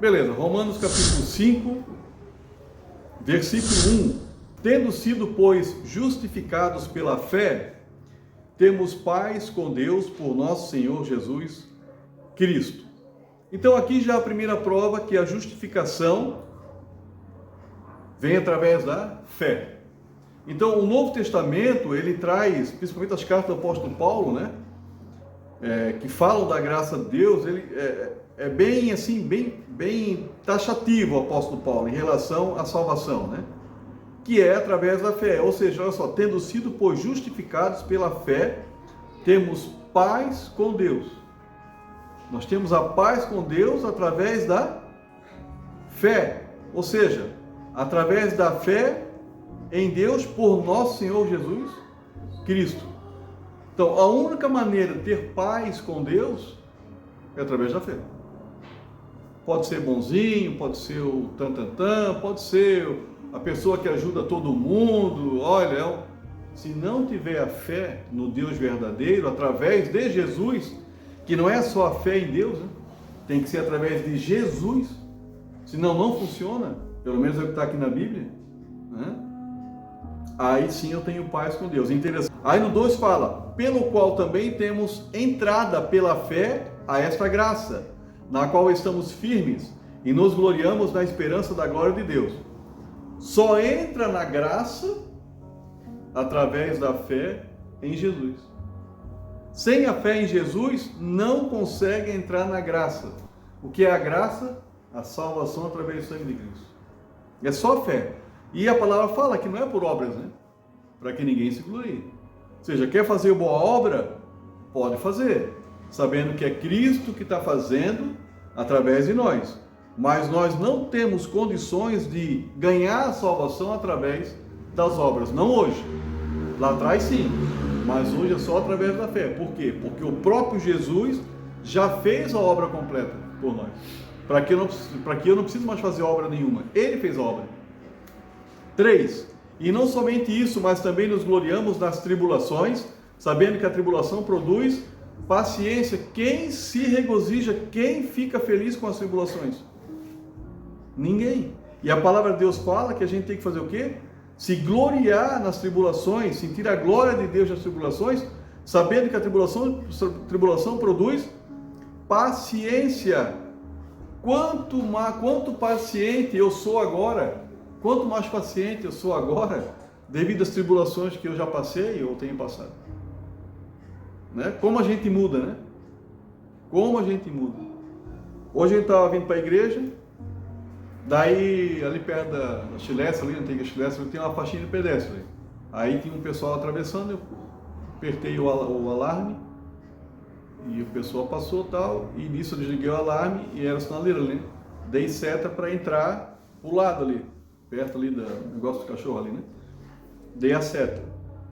Beleza, Romanos capítulo 5, versículo 1. Tendo sido, pois, justificados pela fé, temos paz com Deus por nosso Senhor Jesus Cristo. Então aqui já a primeira prova que a justificação vem através da fé. Então o Novo Testamento, ele traz, principalmente as cartas do apóstolo Paulo, né? Que falam da graça de Deus, ele é bem assim, bem taxativo o apóstolo Paulo em relação à salvação, né? Que é através da fé. Ou seja, olha só, tendo sido, pois, justificados pela fé, temos paz com Deus. Nós temos a paz com Deus através da fé. Ou seja, através da fé em Deus por nosso Senhor Jesus Cristo. Então, a única maneira de ter paz com Deus é através da fé. Pode ser bonzinho, pode ser o tantantã, pode ser a pessoa que ajuda todo mundo. Olha, se não tiver a fé no Deus verdadeiro, através de Jesus, que não é só a fé em Deus, né? Tem que ser através de Jesus, senão não funciona, pelo menos é o que está aqui na Bíblia, né? Aí sim eu tenho paz com Deus. Interessante. Aí no 2 fala, pelo qual também temos entrada pela fé a esta graça, na qual estamos firmes e nos gloriamos na esperança da glória de Deus. Só entra na graça através da fé em Jesus. Sem a fé em Jesus, não consegue entrar na graça. O que é a graça? A salvação através do sangue de Cristo. É só fé. E a palavra fala que não é por obras, né? Para que ninguém se glorie. Ou seja, quer fazer boa obra? Pode fazer, sabendo que é Cristo que está fazendo através de nós. Mas nós não temos condições de ganhar a salvação através das obras. Não hoje. Lá atrás sim. Mas hoje é só através da fé. Por quê? Porque o próprio Jesus já fez a obra completa por nós. Para que eu não preciso mais fazer obra nenhuma. Ele fez a obra. 3. E não somente isso, mas também nos gloriamos nas tribulações, sabendo que a tribulação produz paciência. Quem se regozija, quem fica feliz com as tribulações? Ninguém. E a palavra de Deus fala que a gente tem que fazer o quê? Se gloriar nas tribulações, sentir a glória de Deus nas tribulações, sabendo que a tribulação produz paciência. Quanto paciente eu sou agora, quanto mais paciente eu sou agora, devido às tribulações que eu já passei ou tenho passado. Né? Como a gente muda, né? Como a gente muda. Hoje a gente estava vindo para a igreja, daí ali perto da Chilestra, ali na antiga Chilestra, tem uma faixinha de pedestre. Aí tinha um pessoal atravessando, eu apertei o alarme, e o pessoal passou tal, e nisso eu desliguei o alarme, e era sinaleira ali, né? Dei seta para entrar pro lado ali, perto ali do negócio do cachorro ali, né? Dei a seta.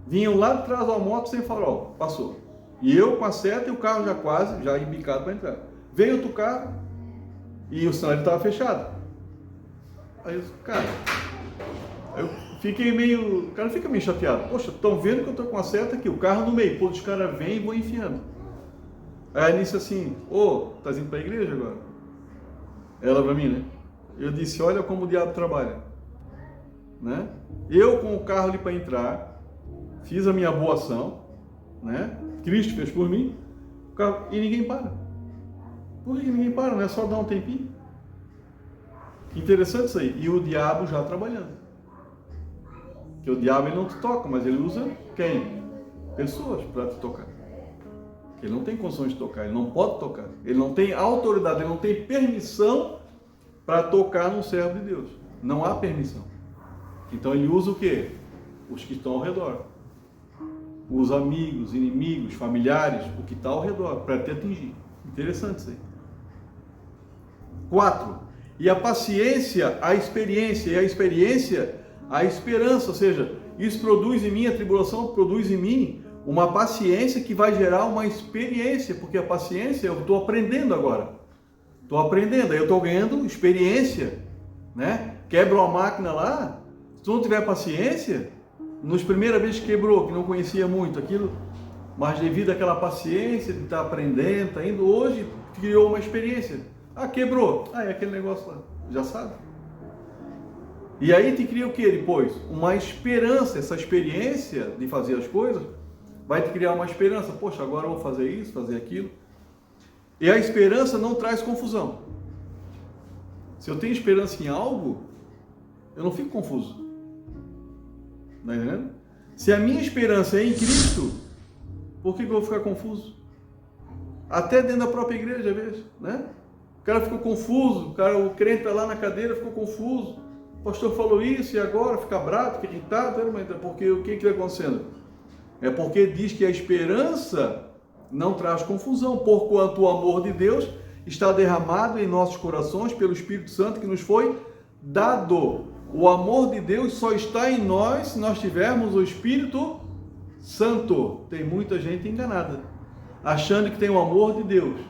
Vinham lá de trás da moto sem farol, passou. E eu com a seta e o carro já quase, já embicado para entrar. Veio outro carro, e o sinal estava fechado. Aí eu, cara, eu fiquei meio, o cara fica meio chateado. Poxa, estão vendo que eu tô com a seta aqui, o carro no meio, pô, os caras vêm e vão enfiando. Aí nisso assim, tá indo para a igreja agora? Ela para mim, né? Eu disse, olha como o diabo trabalha, né? Eu com o carro ali para entrar, fiz a minha boa ação, né? Cristo fez por mim, e ninguém para. Por que ninguém para? Não é só dar um tempinho? Interessante isso aí. E o diabo já trabalhando. Que o diabo ele não te toca, mas ele usa quem? Pessoas para te tocar. Ele não tem condições de tocar, ele não pode tocar. Ele não tem autoridade, ele não tem permissão para tocar num servo de Deus. Não há permissão. Então ele usa o quê? Os que estão ao redor. Os amigos, inimigos, familiares, o que está ao redor, para te atingir. Interessante isso aí. 4. E a paciência, a experiência, e a experiência, a esperança. Ou seja, isso produz em mim, a tribulação produz em mim uma paciência que vai gerar uma experiência, porque a paciência eu estou aprendendo agora. Estou aprendendo, aí eu estou ganhando experiência, né? Quebra uma máquina lá, se tu não tiver paciência, nos primeiras vezes que quebrou, que não conhecia muito aquilo, mas devido àquela paciência de estar aprendendo, está indo, hoje criou uma experiência. Ah, quebrou. Ah, é aquele negócio lá. Já sabe. E aí te cria o que depois? Uma esperança. Essa experiência de fazer as coisas vai te criar uma esperança. Poxa, agora eu vou fazer isso, fazer aquilo. E a esperança não traz confusão. Se eu tenho esperança em algo, eu não fico confuso. Está entendendo? Se a minha esperança é em Cristo, por que eu vou ficar confuso? Até dentro da própria igreja, às vezes, né? O cara ficou confuso, o crente está lá na cadeira, ficou confuso. O pastor falou isso e agora fica bravo, fica irritado, porque o que está acontecendo? É porque diz que a esperança não traz confusão, porquanto o amor de Deus está derramado em nossos corações pelo Espírito Santo que nos foi dado. O amor de Deus só está em nós se nós tivermos o Espírito Santo. Tem muita gente enganada, achando que tem o amor de Deus,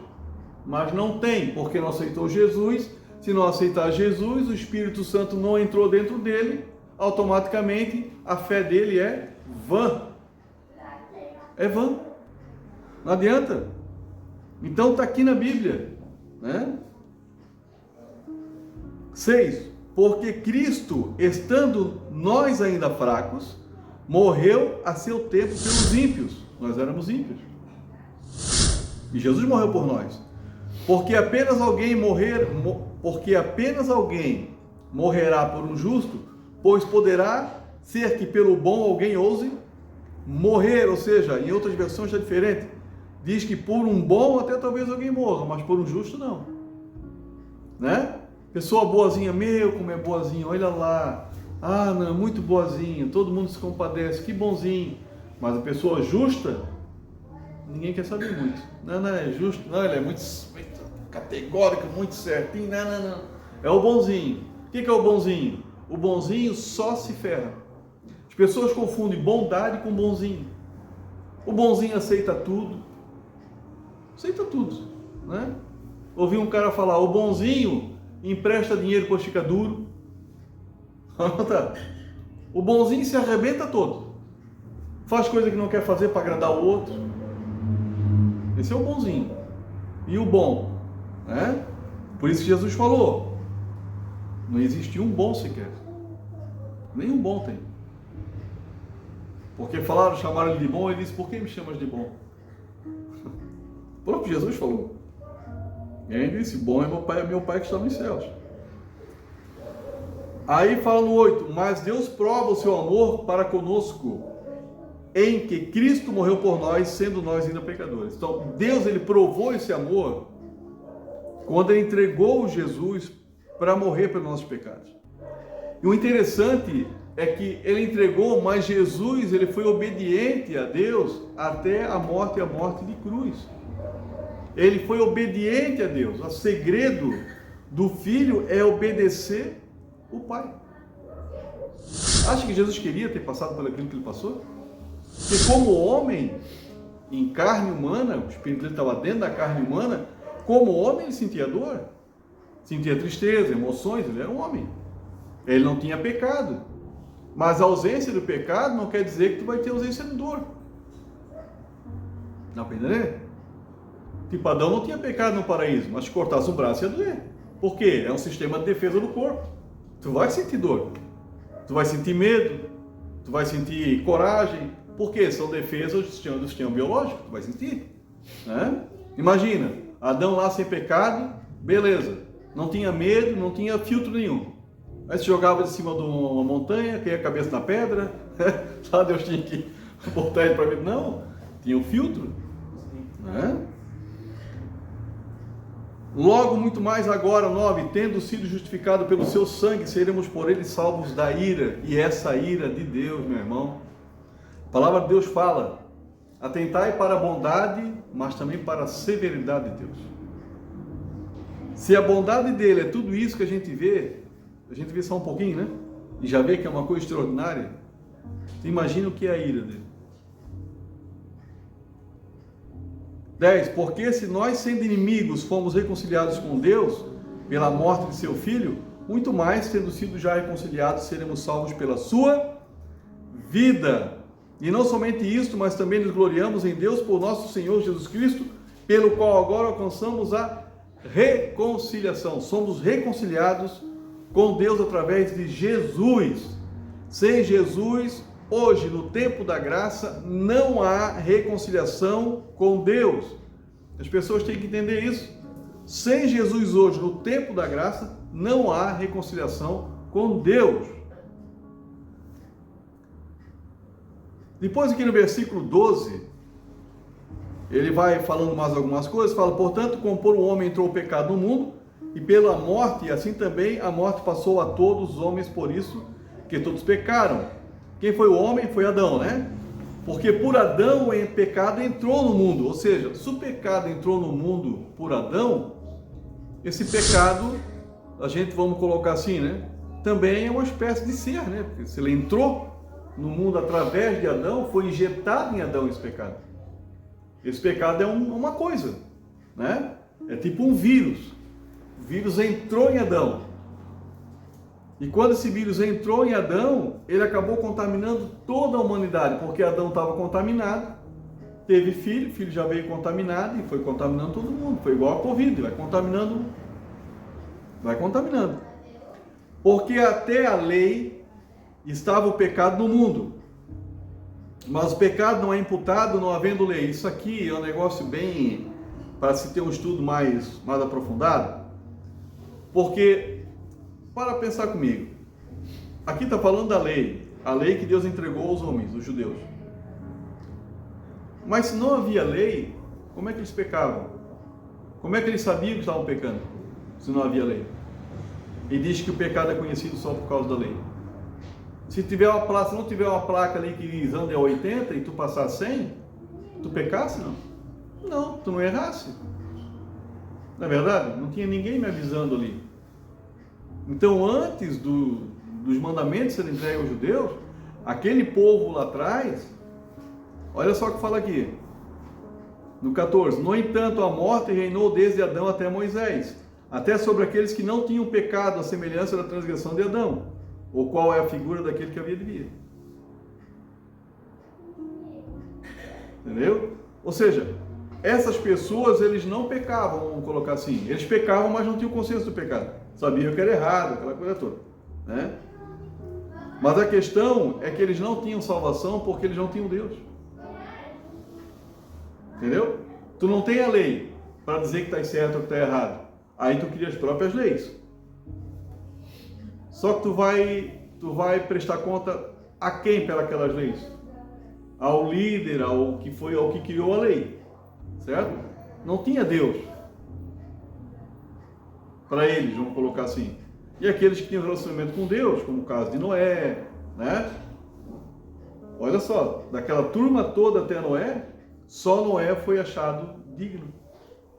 mas não tem, porque não aceitou Jesus. Se não aceitar Jesus, o Espírito Santo não entrou dentro dele, automaticamente a fé dele é vã. É vã. Não adianta. Então está aqui na Bíblia, né? 6. Porque Cristo, estando nós ainda fracos, morreu a seu tempo pelos ímpios. Nós éramos ímpios. E Jesus morreu por nós. Porque apenas alguém morrerá por um justo, pois poderá ser que pelo bom alguém ouse morrer. Ou seja, em outras versões está diferente. Diz que por um bom até talvez alguém morra, mas por um justo não. Né? Pessoa boazinha, meu, como é boazinho, olha lá. Ah, não, muito boazinho, todo mundo se compadece, que bonzinho. Mas a pessoa justa, ninguém quer saber muito. Não é justo, não, ele é muito categórico, muito certinho, não. É o bonzinho. O que é o bonzinho? O bonzinho só se ferra. As pessoas confundem bondade com bonzinho. O bonzinho aceita tudo, né? Ouvi um cara falar, o bonzinho empresta dinheiro para ficar duro. O bonzinho se arrebenta todo, faz coisa que não quer fazer para agradar o outro. Esse é o bonzinho. E o bom, né? Por isso que Jesus falou, não existe um bom sequer. Nenhum bom tem. Porque chamaram ele de bom, ele disse, por que me chamas de bom? O próprio Jesus falou. E ele disse, bom é meu pai que está nos céus. Aí fala no 8, mas Deus prova o seu amor para conosco, em que Cristo morreu por nós, sendo nós ainda pecadores. Então, Deus, ele provou esse amor quando ele entregou Jesus para morrer pelos nossos pecados. E o interessante é que ele entregou, mas Jesus, ele foi obediente a Deus até a morte e a morte de cruz. Ele foi obediente a Deus. O segredo do filho é obedecer o pai. Acha que Jesus queria ter passado por aquilo que ele passou? Porque como homem, em carne humana, o espírito dele estava dentro da carne humana, como homem ele sentia dor, sentia tristeza, emoções, ele era um homem. Ele não tinha pecado. Mas a ausência do pecado não quer dizer que tu vai ter ausência de dor. Dá para entender? Tipo, Adão não tinha pecado no paraíso, mas se cortasse o braço ia doer. Por quê? É um sistema de defesa do corpo. Tu vai sentir dor, tu vai sentir medo, tu vai sentir coragem. Por quê? São defesas do sistema biológico, tu vai sentir, né? Imagina, Adão lá sem pecado, beleza, não tinha medo, não tinha filtro nenhum. Aí se jogava de cima de uma montanha, caía a cabeça na pedra, lá Deus tinha que botar ele para ver. Não, tinha um filtro, né? Logo, muito mais agora, 9, tendo sido justificado pelo seu sangue, seremos por ele salvos da ira, e essa ira de Deus, meu irmão. A palavra de Deus fala, atentai para a bondade, mas também para a severidade de Deus. Se a bondade dele é tudo isso que a gente vê só um pouquinho, né? E já vê que é uma coisa extraordinária. Você imagina o que é a ira dele. 10. Porque se nós, sendo inimigos, fomos reconciliados com Deus pela morte de seu Filho, muito mais, tendo sido já reconciliados, seremos salvos pela sua vida. E não somente isso, mas também nos gloriamos em Deus por nosso Senhor Jesus Cristo, pelo qual agora alcançamos a reconciliação. Somos reconciliados com Deus através de Jesus. Sem Jesus, hoje, no tempo da graça, não há reconciliação com Deus. As pessoas têm que entender isso. Sem Jesus hoje, no tempo da graça, não há reconciliação com Deus. Depois aqui no versículo 12, ele vai falando mais algumas coisas, fala, portanto, como por um homem entrou o pecado no mundo, e pela morte, assim também a morte passou a todos os homens, por isso que todos pecaram. Quem foi o homem? Foi Adão, né? Porque por Adão o pecado entrou no mundo, ou seja, se o pecado entrou no mundo por Adão, esse pecado, a gente, vamos colocar assim, né? Também é uma espécie de ser, né? Porque se ele entrou no mundo através de Adão, foi injetado em Adão esse pecado. Esse pecado é uma coisa, né? É tipo um vírus. O vírus entrou em Adão. E quando esse vírus entrou em Adão, ele acabou contaminando toda a humanidade, porque Adão estava contaminado, teve filho, o filho já veio contaminado e foi contaminando todo mundo. Foi igual a Covid, vai contaminando. Porque até a lei estava o pecado no mundo. Mas o pecado não é imputado não havendo lei. Isso aqui é um negócio bem, para se ter um estudo mais aprofundado. Porque, para pensar comigo, aqui está falando da lei, a lei que Deus entregou aos homens, os judeus. Mas se não havia lei, como é que eles pecavam? Como é que eles sabiam que estavam pecando, se não havia lei? E diz que o pecado é conhecido só por causa da lei. Se não tiver uma placa ali que diz anda a 80 e tu passar 100, tu pecasse, não? Não, tu não errasse. Não é verdade? Não tinha ninguém me avisando ali. Então, antes dos mandamentos serem entregues aos judeus, aquele povo lá atrás, olha só o que fala aqui, no 14, no entanto, a morte reinou desde Adão até Moisés, até sobre aqueles que não tinham pecado, à semelhança da transgressão de Adão, o qual é a figura daquele que havia de vir. Entendeu? Ou seja, essas pessoas, eles não pecavam, vamos colocar assim. Eles pecavam, mas não tinham consciência do pecado. Sabiam que era errado, aquela coisa toda, né? Mas a questão é que eles não tinham salvação porque eles não tinham Deus. Entendeu? Tu não tem a lei para dizer que está certo ou que está errado. Aí tu cria as próprias leis. Só que tu vai prestar conta a quem pelas leis? Ao líder, ao que criou a lei, certo? Não tinha Deus para eles, vamos colocar assim. E aqueles que tinham relacionamento com Deus, como o caso de Noé, né? Olha só, daquela turma toda até Noé, só Noé foi achado digno,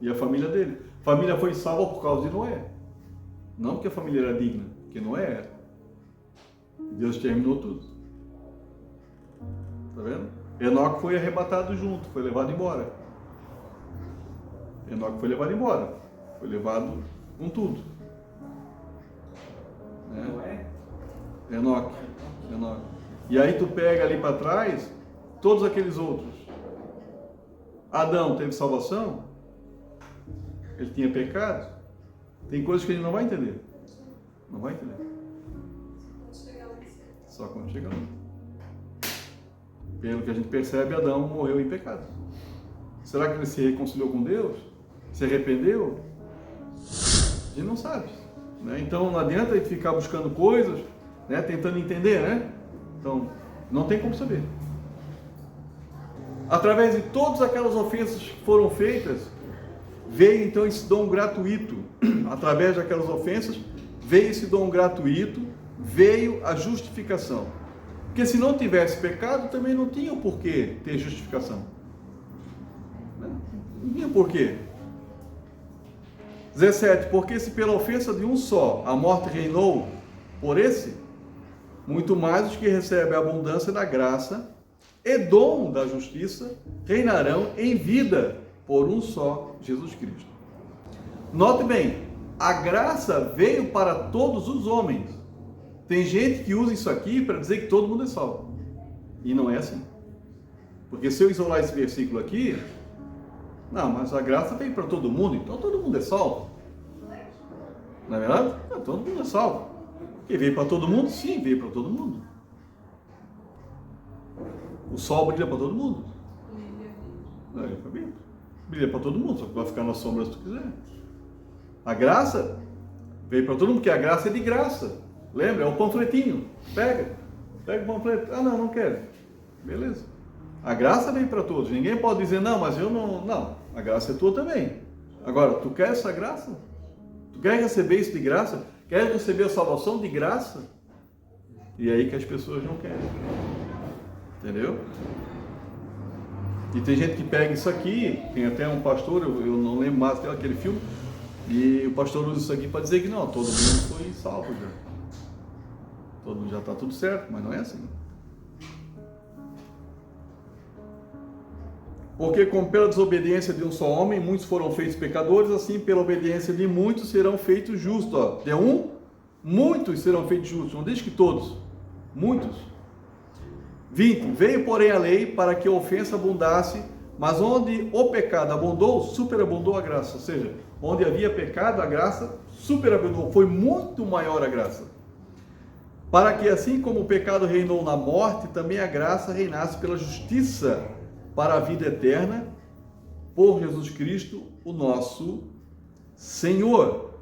e a família dele. A família foi salva por causa de Noé, não porque a família era digna, porque Noé era. Deus terminou tudo. Tá vendo? Enoque foi arrebatado junto, foi levado embora. Enoque foi levado embora, foi levado com tudo. Né? Enoque. E aí tu pega ali para trás todos aqueles outros. Adão teve salvação? Ele tinha pecado? Tem coisas que ele não vai entender. Não vai entender. Só quando chegar lá. Pelo que a gente percebe, Adão morreu em pecado. Será que ele se reconciliou com Deus? Se arrependeu? A gente não sabe, né? Então não adianta a gente ficar buscando coisas, né? Tentando entender, né? Então não tem como saber. Através de todas aquelas ofensas que foram feitas, veio então esse dom gratuito. Através daquelas ofensas, veio esse dom gratuito, veio a justificação. Porque se não tivesse pecado, também não tinha o porquê ter justificação. Não tinha porquê. 17. Porque se pela ofensa de um só a morte reinou por esse, muito mais os que recebem a abundância da graça e dom da justiça reinarão em vida por um só Jesus Cristo. Note bem, a graça veio para todos os homens. Tem gente que usa isso aqui para dizer que todo mundo é salvo. E não é assim. Porque se eu isolar esse versículo aqui, Não, mas a graça veio para todo mundo, então todo mundo é salvo. Não é verdade? Não, todo mundo é salvo. E veio para todo mundo? Sim, veio para todo mundo. O sol brilha para todo mundo. Brilha para todo mundo, só que vai ficar na sombra se tu quiser. A graça veio para todo mundo, porque a graça é de graça. Lembra? É o panfletinho. Pega o panfleto. Ah, não quero. Beleza. A graça veio para todos. Ninguém pode dizer, não, mas eu não. Não, a graça é tua também. Agora, tu quer essa graça? Tu quer receber isso de graça? Quer receber a salvação de graça? E é aí que as pessoas não querem. Entendeu? E tem gente que pega isso aqui, tem até um pastor, eu não lembro mais aquele filme, e o pastor usa isso aqui para dizer que não, todo mundo foi salvo já. Todo mundo já está tudo certo, mas não é assim. Porque como pela desobediência de um só homem, muitos foram feitos pecadores, assim pela obediência de muitos serão feitos justos. Ó, de um, muitos serão feitos justos, não diz que todos, muitos. 20. Veio, porém, a lei para que a ofensa abundasse, mas onde o pecado abundou, superabundou a graça. Ou seja, onde havia pecado, a graça superabundou, foi muito maior a graça. Para que assim como o pecado reinou na morte, também a graça reinasse pela justiça para a vida eterna, por Jesus Cristo, o nosso Senhor.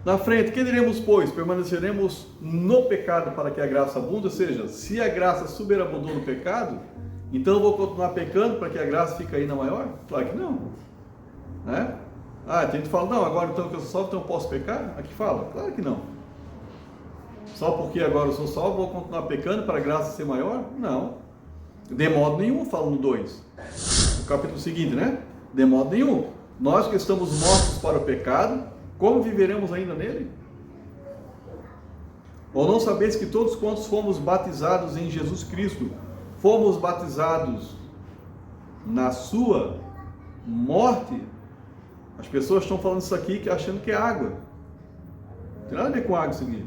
Na frente, que diremos, pois? Permaneceremos no pecado para que a graça abunde? Ou seja, se a graça superabundou no pecado, então eu vou continuar pecando para que a graça fique ainda maior? Claro que não. Né? Ah, tem gente que fala, não, agora então que eu sou salvo, então eu posso pecar? Aqui fala, claro que não. Só porque agora eu sou salvo, vou continuar pecando para a graça ser maior? Não. De modo nenhum, fala no 2. No capítulo seguinte, né? De modo nenhum. Nós que estamos mortos para o pecado, como viveremos ainda nele? Ou não sabeis que todos quantos fomos batizados em Jesus Cristo, fomos batizados na sua morte? As pessoas estão falando isso aqui achando que é água. Não tem nada a ver com água isso aqui.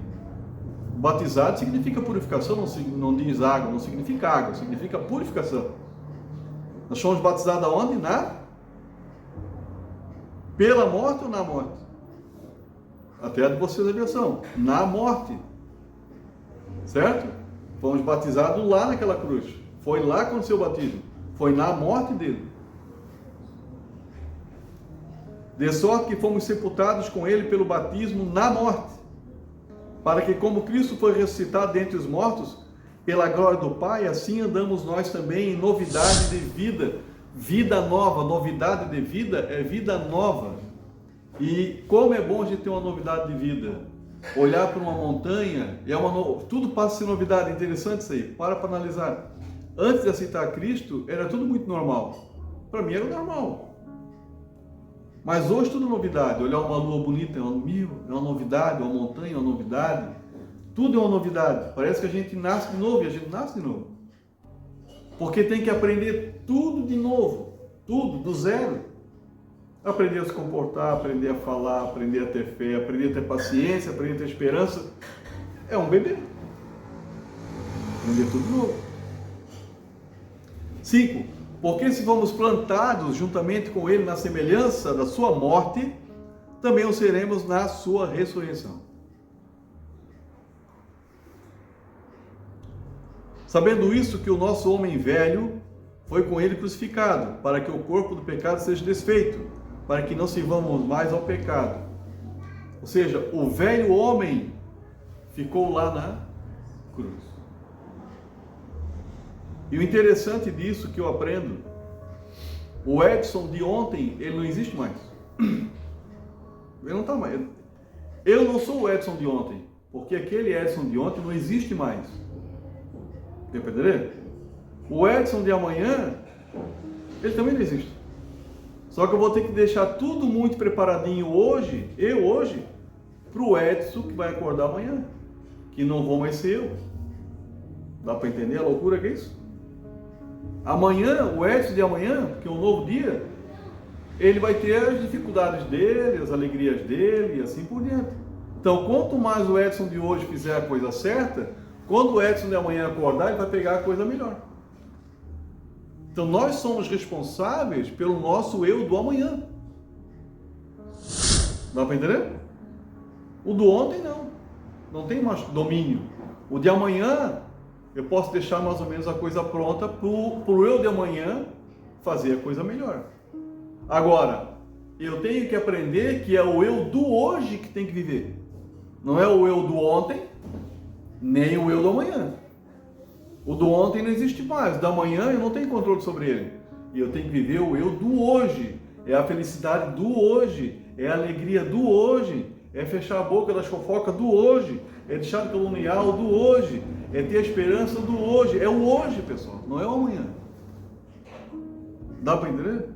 Batizado significa purificação, não diz água, não significa água, significa purificação. Nós fomos batizados aonde? Pela morte ou na morte? Até a de vocês a versão, na morte. Certo? Fomos batizados lá naquela cruz. Foi lá que aconteceu o batismo. Foi na morte dele. De sorte que fomos sepultados com ele pelo batismo na morte, para que como Cristo foi ressuscitado dentre os mortos, pela glória do Pai, assim andamos nós também em novidade de vida. Vida nova, novidade de vida é vida nova. E como é bom a gente ter uma novidade de vida. Olhar para uma montanha, tudo passa a ser novidade, interessante isso aí, para analisar. Antes de aceitar Cristo, era tudo muito normal. Para mim era normal. Mas hoje tudo é novidade. Olhar uma lua bonita é uma novidade, uma montanha é uma novidade. Tudo é uma novidade. Parece que a gente nasce de novo e a gente nasce de novo. Porque tem que aprender tudo de novo. Tudo, do zero. Aprender a se comportar, aprender a falar, aprender a ter fé, aprender a ter paciência, aprender a ter esperança. É um bebê. Aprender tudo de novo. 5. Porque se fomos plantados juntamente com ele na semelhança da sua morte, também o seremos na sua ressurreição. Sabendo isso, que o nosso homem velho foi com ele crucificado, para que o corpo do pecado seja desfeito, para que não sirvamos mais ao pecado. Ou seja, o velho homem ficou lá na cruz. E o interessante disso que eu aprendo, o Edson de ontem, ele não existe mais. Ele não está mais. Eu não sou o Edson de ontem, porque aquele Edson de ontem não existe mais. Deu para entender? O Edson de amanhã, ele também não existe. Só que eu vou ter que deixar tudo muito preparadinho hoje, para o Edson que vai acordar amanhã. Que não vou mais ser eu. Dá para entender a loucura que é isso? Amanhã, o Edson de amanhã, que é um novo dia, ele vai ter as dificuldades dele, as alegrias dele e assim por diante. Então, quanto mais o Edson de hoje fizer a coisa certa, quando o Edson de amanhã acordar, ele vai pegar a coisa melhor. Então nós somos responsáveis pelo nosso eu do amanhã. Dá para entender? O do ontem não tem mais domínio. O de amanhã eu posso deixar mais ou menos a coisa pronta para o eu de amanhã fazer a coisa melhor. Agora, eu tenho que aprender que é o eu do hoje que tem que viver. Não é o eu do ontem, nem o eu do amanhã. O do ontem não existe mais. Da manhã eu não tenho controle sobre ele. E eu tenho que viver o eu do hoje. É a felicidade do hoje. É a alegria do hoje. É fechar a boca das fofocas do hoje. É deixar de caluniar o do hoje. É ter a esperança do hoje. É o hoje, pessoal. Não é o amanhã. Dá para entender?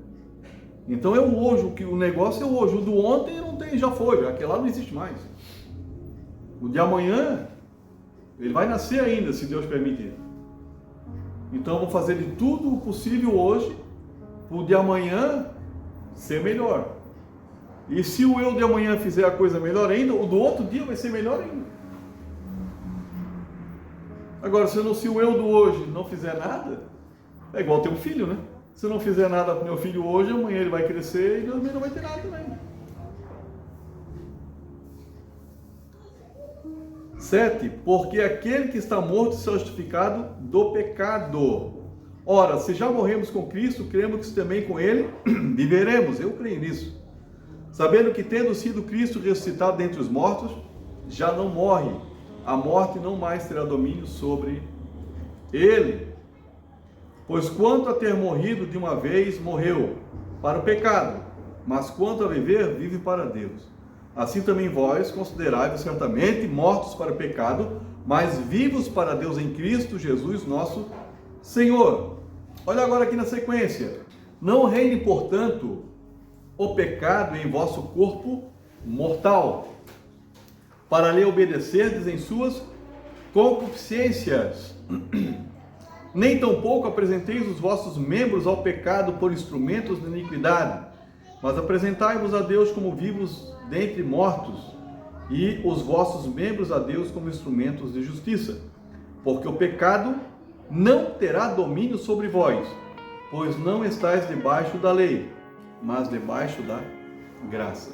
Então é o hoje. O negócio é o hoje. O do ontem não tem, já foi. Aquele lá não existe mais. O de amanhã, ele vai nascer ainda, se Deus permitir. Então vamos fazer de tudo o possível hoje para o de amanhã ser melhor. E se o eu de amanhã fizer a coisa melhor ainda, o do outro dia vai ser melhor ainda. Agora, se o eu do hoje não fizer nada, é igual ter um filho, né? Se eu não fizer nada para o meu filho hoje, amanhã ele vai crescer e também não vai ter nada também. 7. Porque aquele que está morto será justificado do pecado. Ora, se já morremos com Cristo, cremos que também com Ele viveremos. Eu creio nisso. Sabendo que, tendo sido Cristo ressuscitado dentre os mortos, já não morre. A morte não mais terá domínio sobre Ele. Pois quanto a ter morrido de uma vez, morreu para o pecado. Mas quanto a viver, vive para Deus. Assim também vós considerai-vos certamente mortos para o pecado, mas vivos para Deus em Cristo Jesus, nosso Senhor. Olha agora aqui na sequência. Não reine, portanto, o pecado em vosso corpo mortal, para lhe obedecerdes em suas concupiscências. Nem tampouco apresenteis os vossos membros ao pecado por instrumentos de iniquidade, mas apresentai-vos a Deus como vivos dentre mortos, e os vossos membros a Deus como instrumentos de justiça. Porque o pecado não terá domínio sobre vós, pois não estáis debaixo da lei, mas debaixo da graça.